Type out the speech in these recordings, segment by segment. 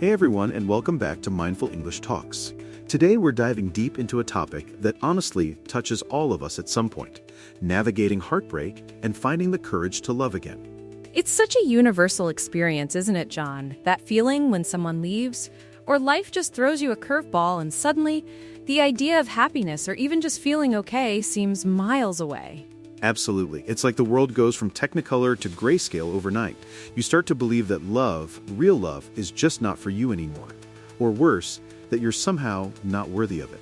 Hey everyone, and welcome back to Mindful English Talks. Today we're diving deep into a topic that honestly touches all of us at some point: navigating heartbreak and finding the courage to love again. It's such a universal experience, isn't it, John? That feeling when someone leaves, or life just throws you a curveball and suddenly the idea of happiness or even just feeling okay seems miles away. Absolutely. It's like the world goes from Technicolor to grayscale overnight. You start to believe that love, real love, is just not for you anymore. Or worse, that you're somehow not worthy of it.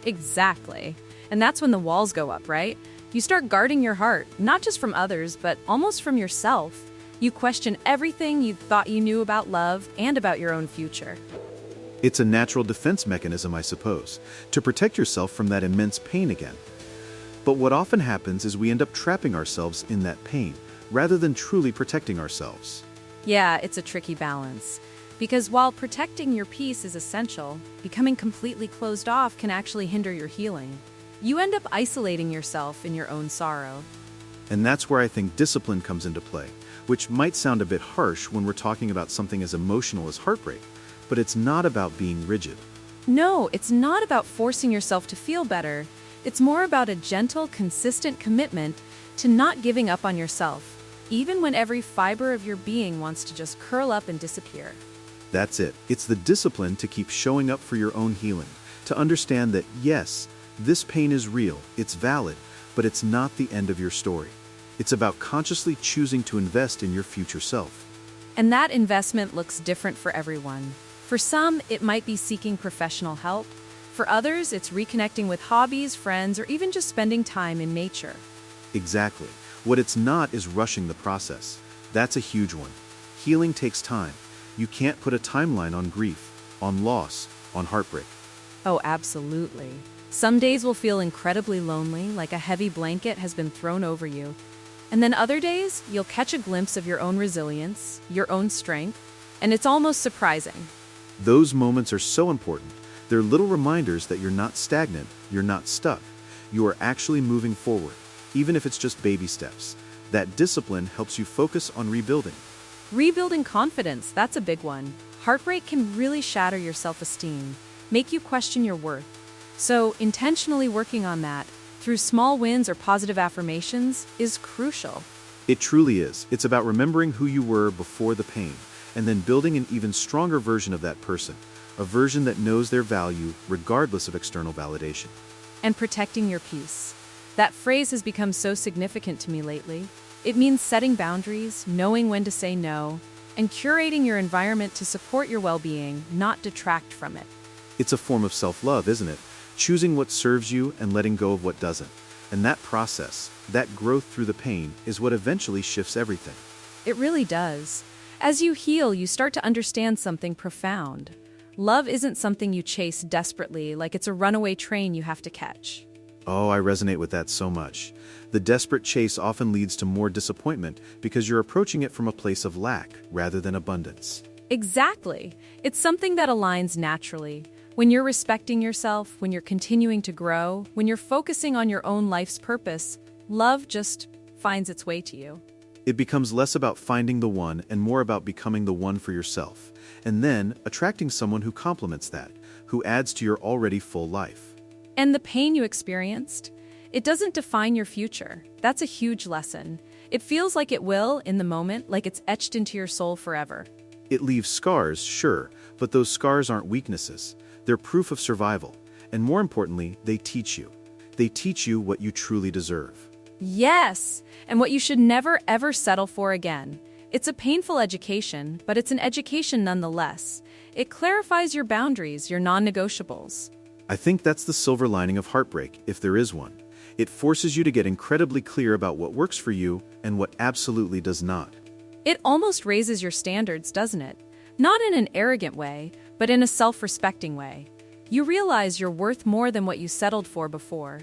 Exactly. And that's when the walls go up, right? You start guarding your heart, not just from others, but almost from yourself. You question everything you thought you knew about love and about your own future. It's a natural defense mechanism, I suppose, to protect yourself from that immense pain again. But what often happens is we end up trapping ourselves in that pain, rather than truly protecting ourselves. Yeah, it's a tricky balance. Because while protecting your peace is essential, becoming completely closed off can actually hinder your healing. You end up isolating yourself in your own sorrow. And that's where I think discipline comes into play, which might sound a bit harsh when we're talking about something as emotional as heartbreak, but it's not about being rigid. No, it's not about forcing yourself to feel better. It's more about a gentle, consistent commitment to not giving up on yourself, even when every fiber of your being wants to just curl up and disappear. That's it. It's the discipline to keep showing up for your own healing, to understand that, yes, this pain is real, it's valid, but it's not the end of your story. It's about consciously choosing to invest in your future self. And that investment looks different for everyone. For some, it might be seeking professional help. For others, it's reconnecting with hobbies, friends, or even just spending time in nature. Exactly. What it's not is rushing the process. That's a huge one. Healing takes time. You can't put a timeline on grief, on loss, on heartbreak. Oh, absolutely. Some days will feel incredibly lonely, like a heavy blanket has been thrown over you. And then other days, you'll catch a glimpse of your own resilience, your own strength, and it's almost surprising. Those moments are so important. They're little reminders that you're not stagnant, you're not stuck. You are actually moving forward, even if it's just baby steps. That discipline helps you focus on rebuilding. Rebuilding confidence, that's a big one. Heartbreak can really shatter your self-esteem, make you question your worth. So, intentionally working on that, through small wins or positive affirmations, is crucial. It truly is. It's about remembering who you were before the pain, and then building an even stronger version of that person. A version that knows their value regardless of external validation. And protecting your peace. That phrase has become so significant to me lately. It means setting boundaries, knowing when to say no, and curating your environment to support your well-being, not detract from it. It's a form of self-love, isn't it? Choosing what serves you and letting go of what doesn't. And that process, that growth through the pain, is what eventually shifts everything. It really does. As you heal, you start to understand something profound. Love isn't something you chase desperately, like it's a runaway train you have to catch. Oh, I resonate with that so much. The desperate chase often leads to more disappointment because you're approaching it from a place of lack rather than abundance. Exactly. It's something that aligns naturally. When you're respecting yourself, when you're continuing to grow, when you're focusing on your own life's purpose, love just finds its way to you. It becomes less about finding the one and more about becoming the one for yourself, and then attracting someone who complements that, who adds to your already full life. And the pain you experienced, it doesn't define your future. That's a huge lesson. It feels like it will, in the moment, like it's etched into your soul forever. It leaves scars, sure, but those scars aren't weaknesses. They're proof of survival. And more importantly, they teach you. They teach you what you truly deserve. Yes, and what you should never ever settle for again. It's a painful education, but it's an education nonetheless. It clarifies your boundaries, your non-negotiables. I think that's the silver lining of heartbreak, if there is one. It forces you to get incredibly clear about what works for you and what absolutely does not. It almost raises your standards, doesn't it? Not in an arrogant way, but in a self-respecting way. You realize you're worth more than what you settled for before.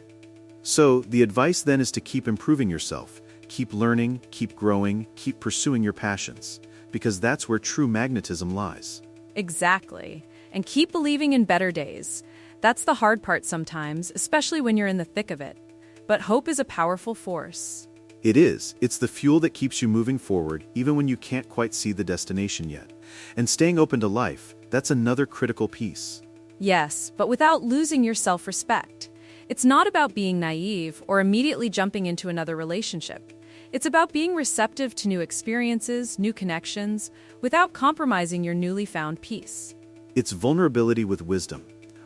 So, the advice then is to keep improving yourself, keep learning, keep growing, keep pursuing your passions, because that's where true magnetism lies. Exactly. And keep believing in better days. That's the hard part sometimes, especially when you're in the thick of it. But hope is a powerful force. It is. It's the fuel that keeps you moving forward even when you can't quite see the destination yet. And staying open to life, that's another critical piece. Yes, but without losing your self-respect. It's not about being naive or immediately jumping into another relationship. It's about being receptive to new experiences, new connections, without compromising your newly found peace. It's vulnerability with wisdom,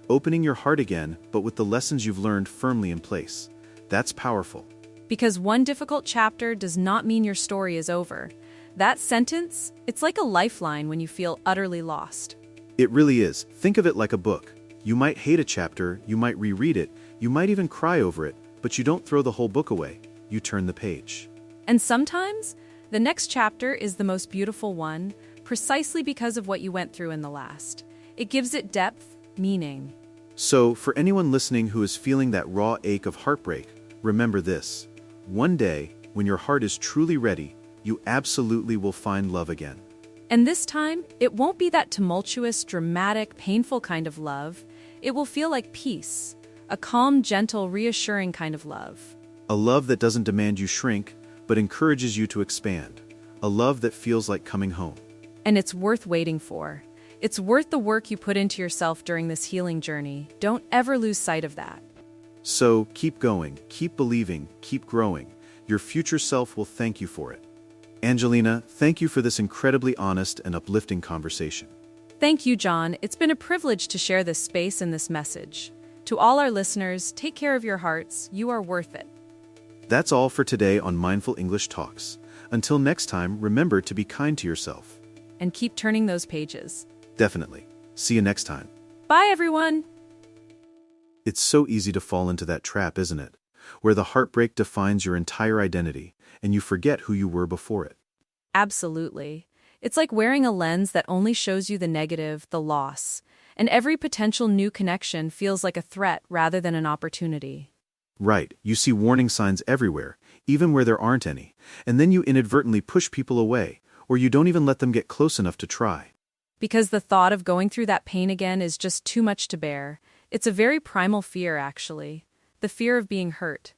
opening your heart again, but with the lessons you've learned firmly in place. That's powerful. Because one difficult chapter does not mean your story is over. That sentence, it's like a lifeline when you feel utterly lost. It really is. Think of it like a book. You might hate a chapter, you might reread it, you might even cry over it, but you don't throw the whole book away. You turn the page. And sometimes, the next chapter is the most beautiful one, precisely because of what you went through in the last. It gives it depth, meaning. So, for anyone listening who is feeling that raw ache of heartbreak, remember this. One day, when your heart is truly ready, you absolutely will find love again. And this time, it won't be that tumultuous, dramatic, painful kind of love. It will feel like peace, a calm, gentle, reassuring kind of love. A love that doesn't demand you shrink, but encourages you to expand. A love that feels like coming home. And it's worth waiting for. It's worth the work you put into yourself during this healing journey. Don't ever lose sight of that. So, keep going, keep believing, keep growing. Your future self will thank you for it. Angelina, thank you for this incredibly honest and uplifting conversation. Thank you, John. It's been a privilege to share this space and this message. To all our listeners, take care of your hearts. You are worth it. That's all for today on Mindful English Talks. Until next time, remember to be kind to yourself. And keep turning those pages. Definitely. See you next time. Bye, everyone. It's so easy to fall into that trap, isn't it? Where the heartbreak defines your entire identity, and you forget who you were before it. Absolutely. It's like wearing a lens that only shows you the negative, the loss, and every potential new connection feels like a threat rather than an opportunity. Right, you see warning signs everywhere, even where there aren't any, and then you inadvertently push people away, or you don't even let them get close enough to try. Because the thought of going through that pain again is just too much to bear. It's a very primal fear, actually. The fear of being hurt.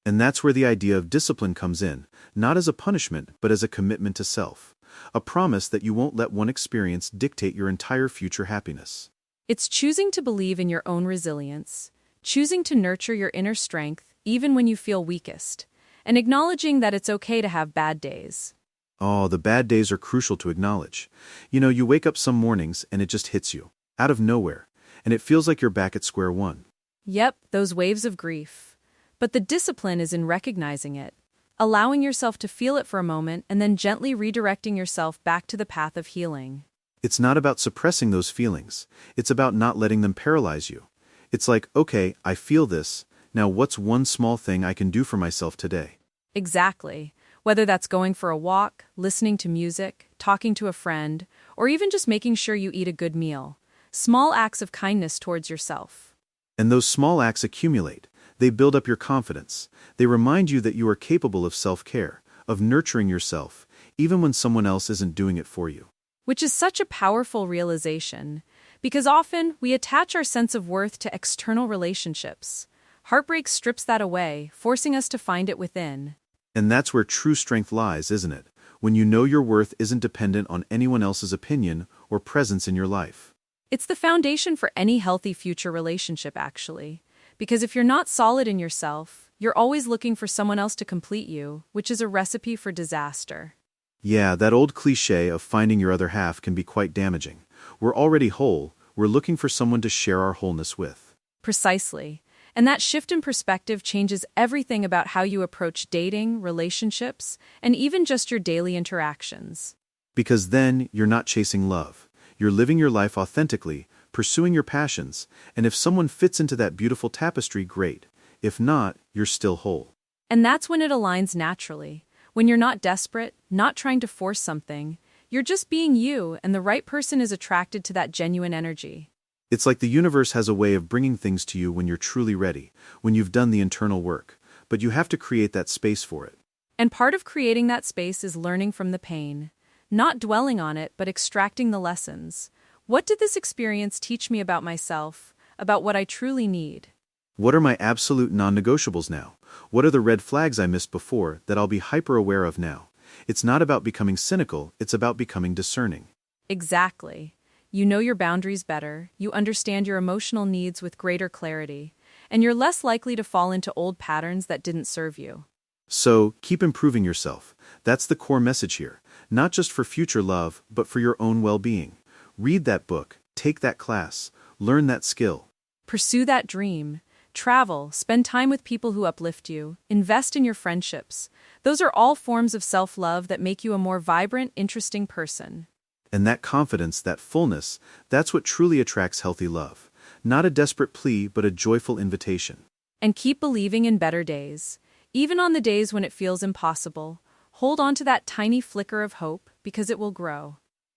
And that's where the idea of discipline comes in, not as a punishment, but as a commitment to self. A promise that you won't let one experience dictate your entire future happiness. It's choosing to believe in your own resilience, choosing to nurture your inner strength even when you feel weakest, and acknowledging that it's okay to have bad days. Oh, the bad days are crucial to acknowledge. You wake up some mornings and it just hits you, out of nowhere, and it feels like you're back at square one. Yep, those waves of grief. But the discipline is in recognizing it, allowing yourself to feel it for a moment and then gently redirecting yourself back to the path of healing. It's not about suppressing those feelings. It's about not letting them paralyze you. It's like, okay, I feel this. Now what's one small thing I can do for myself today? Exactly. Whether that's going for a walk, listening to music, talking to a friend, or even just making sure you eat a good meal. Small acts of kindness towards yourself. And those small acts accumulate. They build up your confidence. They remind you that you are capable of self-care, of nurturing yourself, even when someone else isn't doing it for you. Which is such a powerful realization, because often we attach our sense of worth to external relationships. Heartbreak strips that away, forcing us to find it within. And that's where true strength lies, isn't it? When you know your worth isn't dependent on anyone else's opinion or presence in your life. It's the foundation for any healthy future relationship, actually. Because if you're not solid in yourself, you're always looking for someone else to complete you, which is a recipe for disaster. Yeah, that old cliché of finding your other half can be quite damaging. We're already whole, we're looking for someone to share our wholeness with. Precisely. And that shift in perspective changes everything about how you approach dating, relationships, and even just your daily interactions. Because then, you're not chasing love. You're living your life authentically, pursuing your passions, and if someone fits into that beautiful tapestry, great. If not, you're still whole. And that's when it aligns naturally. When you're not desperate, not trying to force something, you're just being you, and the right person is attracted to that genuine energy. It's like the universe has a way of bringing things to you when you're truly ready, when you've done the internal work, but you have to create that space for it. And part of creating that space is learning from the pain. Not dwelling on it, but extracting the lessons. What did this experience teach me about myself, about what I truly need? What are my absolute non-negotiables now? What are the red flags I missed before that I'll be hyper aware of now? It's not about becoming cynical, it's about becoming discerning. Exactly. You know your boundaries better, you understand your emotional needs with greater clarity, and you're less likely to fall into old patterns that didn't serve you. So, keep improving yourself. That's the core message here. Not just for future love, but for your own well-being. Read that book, take that class, learn that skill. Pursue that dream. Travel, spend time with people who uplift you, invest in your friendships. Those are all forms of self-love that make you a more vibrant, interesting person. And that confidence, that fullness, that's what truly attracts healthy love. Not a desperate plea, but a joyful invitation. And keep believing in better days. Even on the days when it feels impossible, hold on to that tiny flicker of hope because it will grow.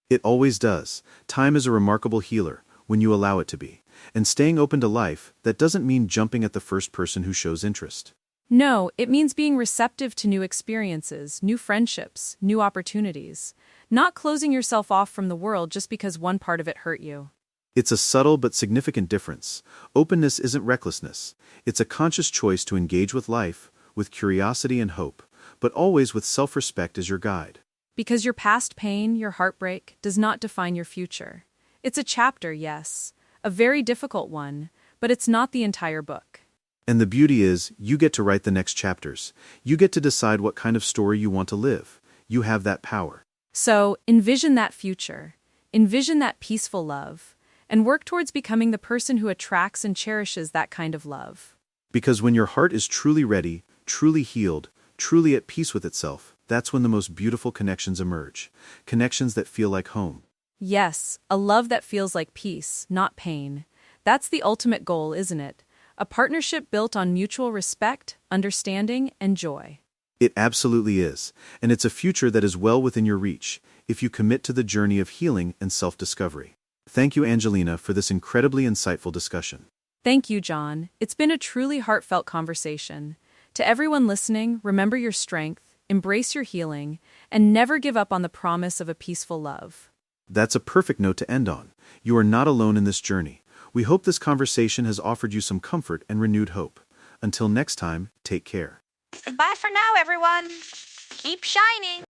It always does. Time is a remarkable healer, when you allow it to be. And staying open to life, that doesn't mean jumping at the first person who shows interest. No, it means being receptive to new experiences, new friendships, new opportunities. Not closing yourself off from the world just because one part of it hurt you. It's a subtle but significant difference. Openness isn't recklessness. It's a conscious choice to engage with life, with curiosity and hope, but always with self-respect as your guide. Because your past pain, your heartbreak, does not define your future. It's a chapter, yes, a very difficult one, but it's not the entire book. And the beauty is, you get to write the next chapters. You get to decide what kind of story you want to live. You have that power. So, envision that future. Envision that peaceful love. And work towards becoming the person who attracts and cherishes that kind of love. Because when your heart is truly ready, truly healed, truly at peace with itself, that's when the most beautiful connections emerge. Connections that feel like home. Yes, a love that feels like peace, not pain. That's the ultimate goal, isn't it? A partnership built on mutual respect, understanding, and joy. It absolutely is. And it's a future that is well within your reach, if you commit to the journey of healing and self-discovery. Thank you, Angelina, for this incredibly insightful discussion. Thank you, John. It's been a truly heartfelt conversation. To everyone listening, remember your strength, embrace your healing, and never give up on the promise of a peaceful love. That's a perfect note to end on. You are not alone in this journey. We hope this conversation has offered you some comfort and renewed hope. Until next time, take care. Bye for now, everyone. Keep shining.